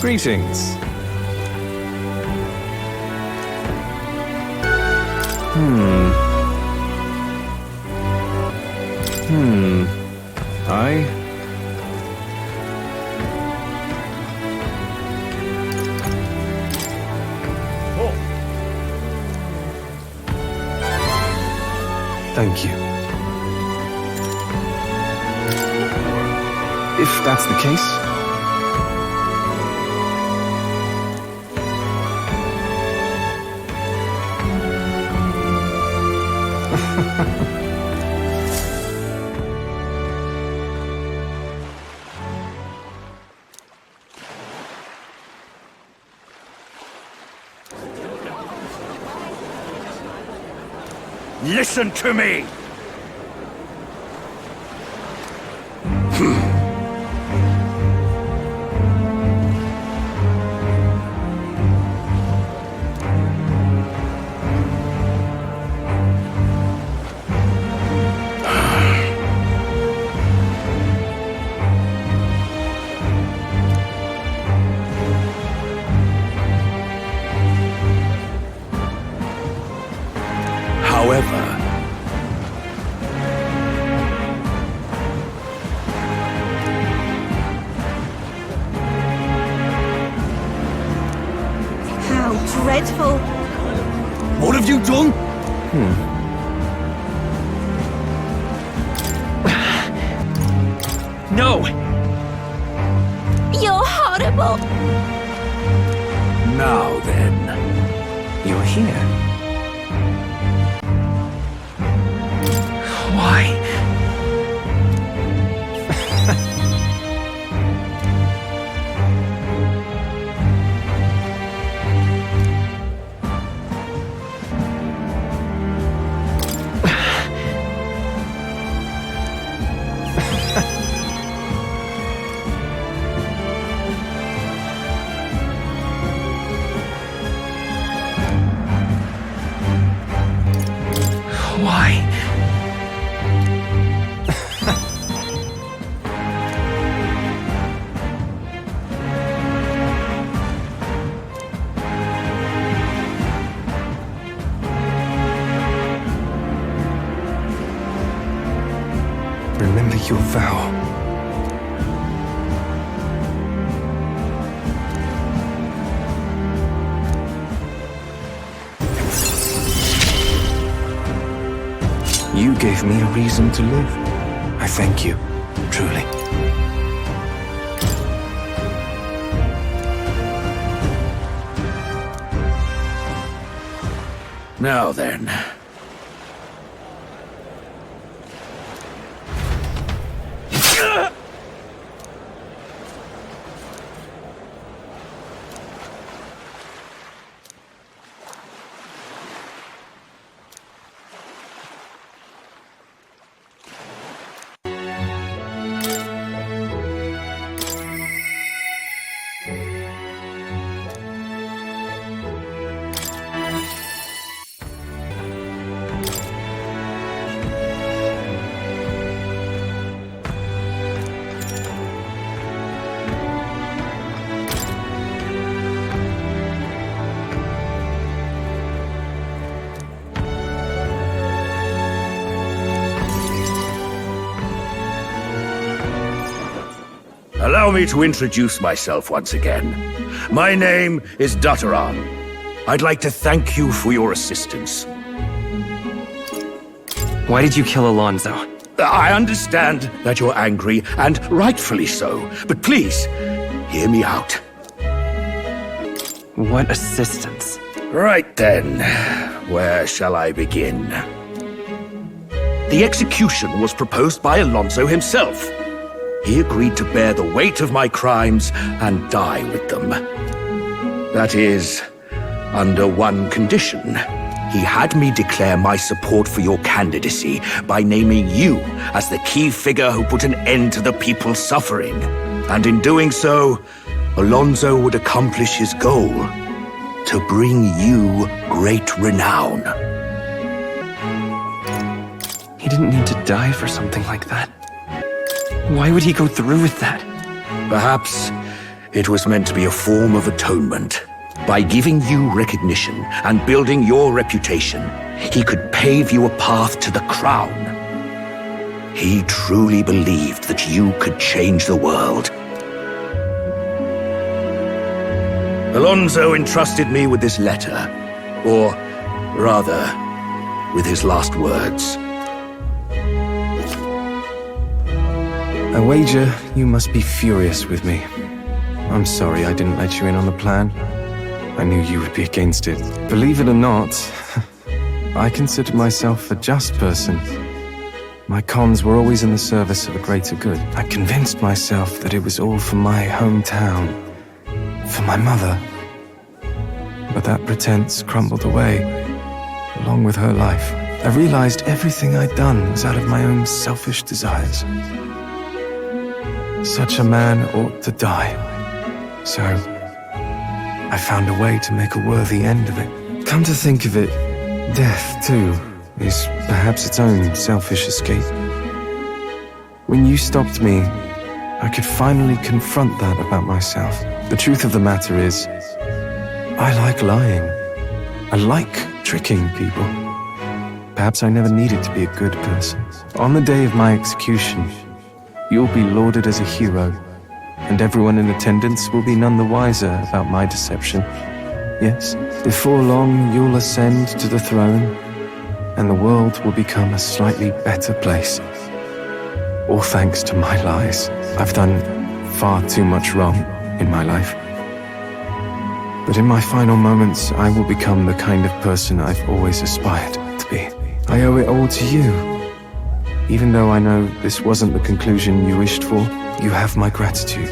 Greetings. I... Thank you. If that's the case... Listen to me! However, How dreadful! what have you done? No! You're horrible! Now then. You're here. Why? Why? Remember your vow. You gave me a reason to live. I thank you, truly. Now then. Allow me to introduce myself once again. My name is Dutteran. I'd like to thank you for your assistance. Why did you kill Alonzo? I understand that you're angry, and rightfully so, but please, hear me out. What assistance? Right then, where shall I begin? The execution was proposed by Alonzo himself. He agreed to bear the weight of my crimes and die with them. That is, under one condition. He had me declare my support for your candidacy by naming you as the key figure who put an end to the people's suffering. And in doing so, Alonzo would accomplish his goal, to bring you great renown. He didn't need to die for something like that. Why would he go through with that? Perhaps it was meant to be a form of atonement. By giving you recognition and building your reputation, he could pave you a path to the crown. He truly believed that you could change the world. Alonzo entrusted me with this letter, or rather, with his last words. I wager you must be furious with me. I'm sorry I didn't let you in on the plan. I knew you would be against it. Believe it or not, I considered myself a just person. My cons were always in the service of a greater good. I convinced myself that it was all for my hometown, for my mother. But that pretense crumbled away, along with her life. I realized everything I'd done was out of my own selfish desires. Such a man ought to die. So, I found a way to make a worthy end of it. Come to think of it, death, too, is perhaps its own selfish escape. When you stopped me, I could finally confront that about myself. The truth of the matter is, I like lying. I like tricking people. Perhaps I never needed to be a good person. On the day of my execution, you'll be lauded as a hero, and everyone in attendance will be none the wiser about my deception. Yes, before long you'll ascend to the throne, and the world will become a slightly better place. All thanks to my lies. I've done far too much wrong in my life. But in my final moments, I will become the kind of person I've always aspired to be. I owe it all to you. Even though I know this wasn't the conclusion you wished for, you have my gratitude.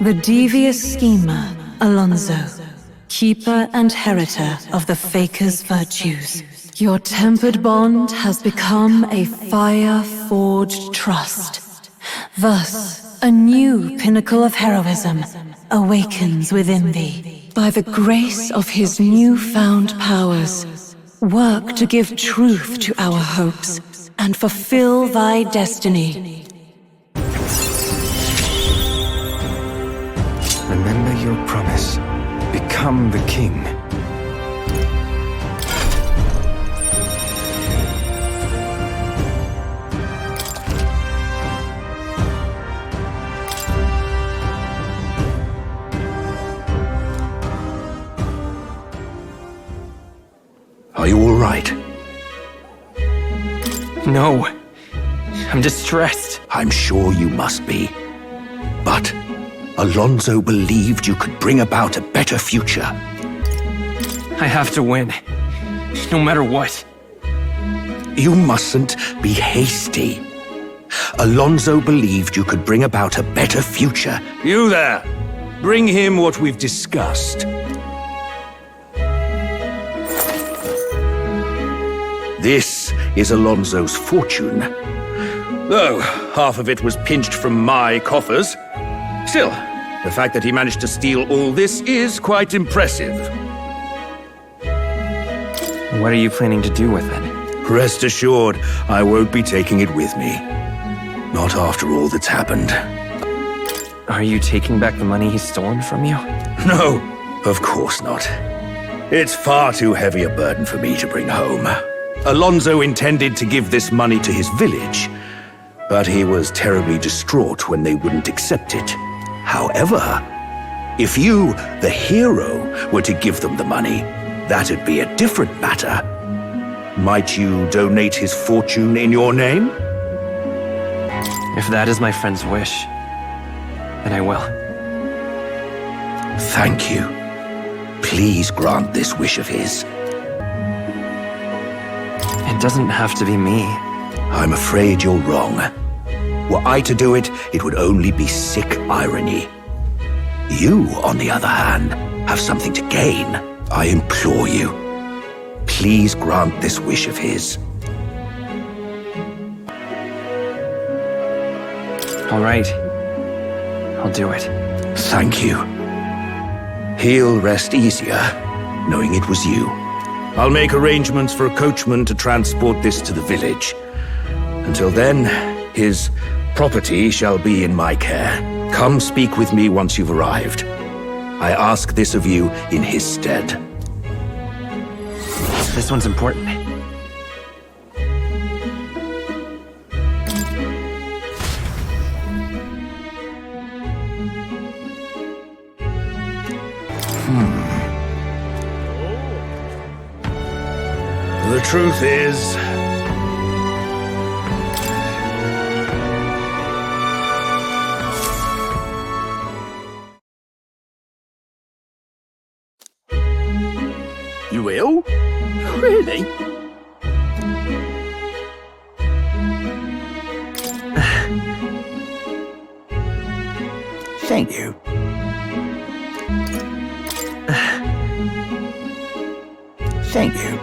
The devious schemer, Alonzo, keeper and heritor of the Faker's virtues. Your tempered bond has become a fire-forged trust. Thus, a new pinnacle of heroism awakens within thee. By the grace of his newfound powers, work to give truth to our hopes and fulfill thy destiny. Remember your promise. Become the king. Are you all right? No. I'm distressed. I'm sure you must be. But Alonzo believed you could bring about a better future. I have to win. No matter what. You mustn't be hasty. Alonzo believed you could bring about a better future. You there! Bring him what we've discussed. This is Alonzo's fortune. Though half of it was pinched from my coffers. Still, the fact that he managed to steal all this is quite impressive. What are you planning to do with it? Rest assured, I won't be taking it with me. Not after all that's happened. Are you taking back the money he's stolen from you? No, of course not. It's far too heavy a burden for me to bring home. Alonzo intended to give this money to his village, but he was terribly distraught when they wouldn't accept it. However, if you, the hero, were to give them the money, that'd be a different matter. Might you donate his fortune in your name? If that is my friend's wish, then I will. Thank you. Please grant this wish of his. It doesn't have to be me. I'm afraid you're wrong. Were I to do it, it would only be sick irony. You, on the other hand, have something to gain. I implore you. Please grant this wish of his. All right. I'll do it. Thank you. He'll rest easier, knowing it was you. I'll make arrangements for a coachman to transport this to the village. Until then, his property shall be in my care. Come speak with me once you've arrived. I ask this of you in his stead. This one's important. The truth is, you ill? Really? Thank you. Thank you.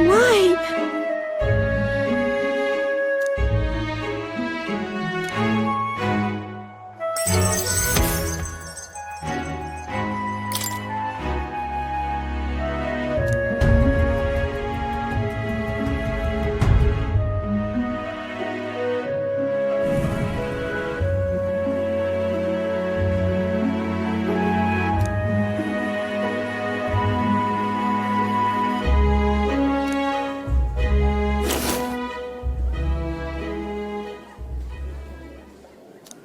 Why?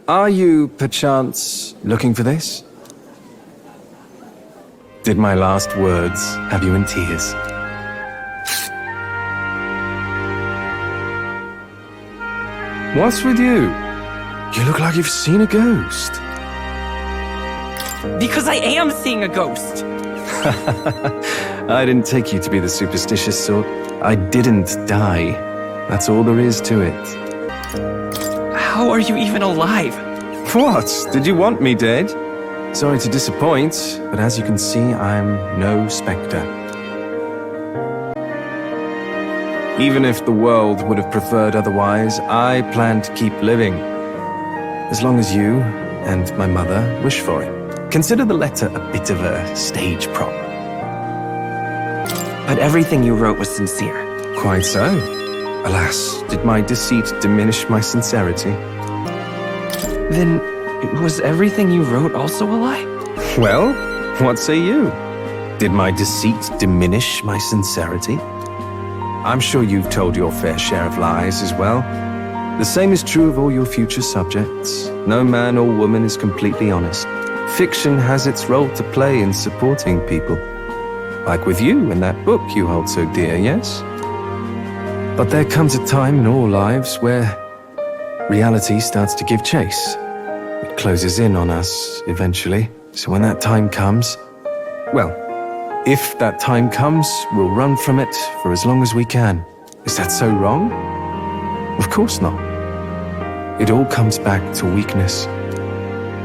Are you, perchance, looking for this? Did my last words have you in tears? What's with you? You look like you've seen a ghost. Because I am seeing a ghost! I didn't take you to be the superstitious sort. I didn't die. That's all there is to it. How are you even alive? What? Did you want me dead? Sorry to disappoint, but as you can see, I'm no spectre. Even if the world would have preferred otherwise, I plan to keep living. As long as you and my mother wish for it. Consider the letter a bit of a stage prop. But everything you wrote was sincere. Quite so. Alas, did my deceit diminish my sincerity? Then, was everything you wrote also a lie? Well, what say you? Did my deceit diminish my sincerity? I'm sure you've told your fair share of lies as well. The same is true of all your future subjects. No man or woman is completely honest. Fiction has its role to play in supporting people. Like with you in that book you hold so dear, yes? But there comes a time in all lives where reality starts to give chase. It closes in on us eventually. So when that time comes, well, if that time comes, we'll run from it for as long as we can. Is that so wrong? Of course not. It all comes back to weakness.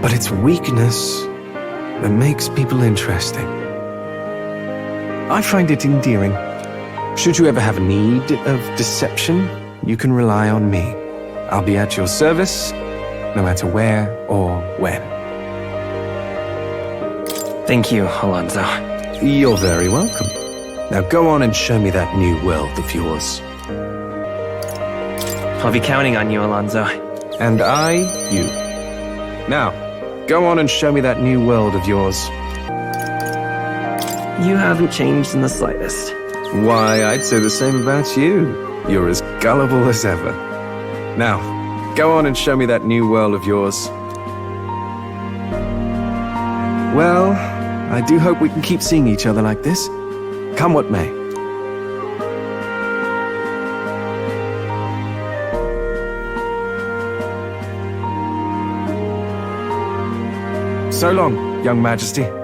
But it's weakness that makes people interesting. I find it endearing. Should you ever have a need of deception, you can rely on me. I'll be at your service, no matter where or when. Thank you, Alonzo. You're very welcome. Now go on and show me that new world of yours. I'll be counting on you, Alonzo. And I, you. Now, go on and show me that new world of yours. You haven't changed in the slightest. Why, I'd say the same about you. You're as gullible as ever. Now, go on and show me that new world of yours. Well, I do hope we can keep seeing each other like this. Come what may. So long, young majesty.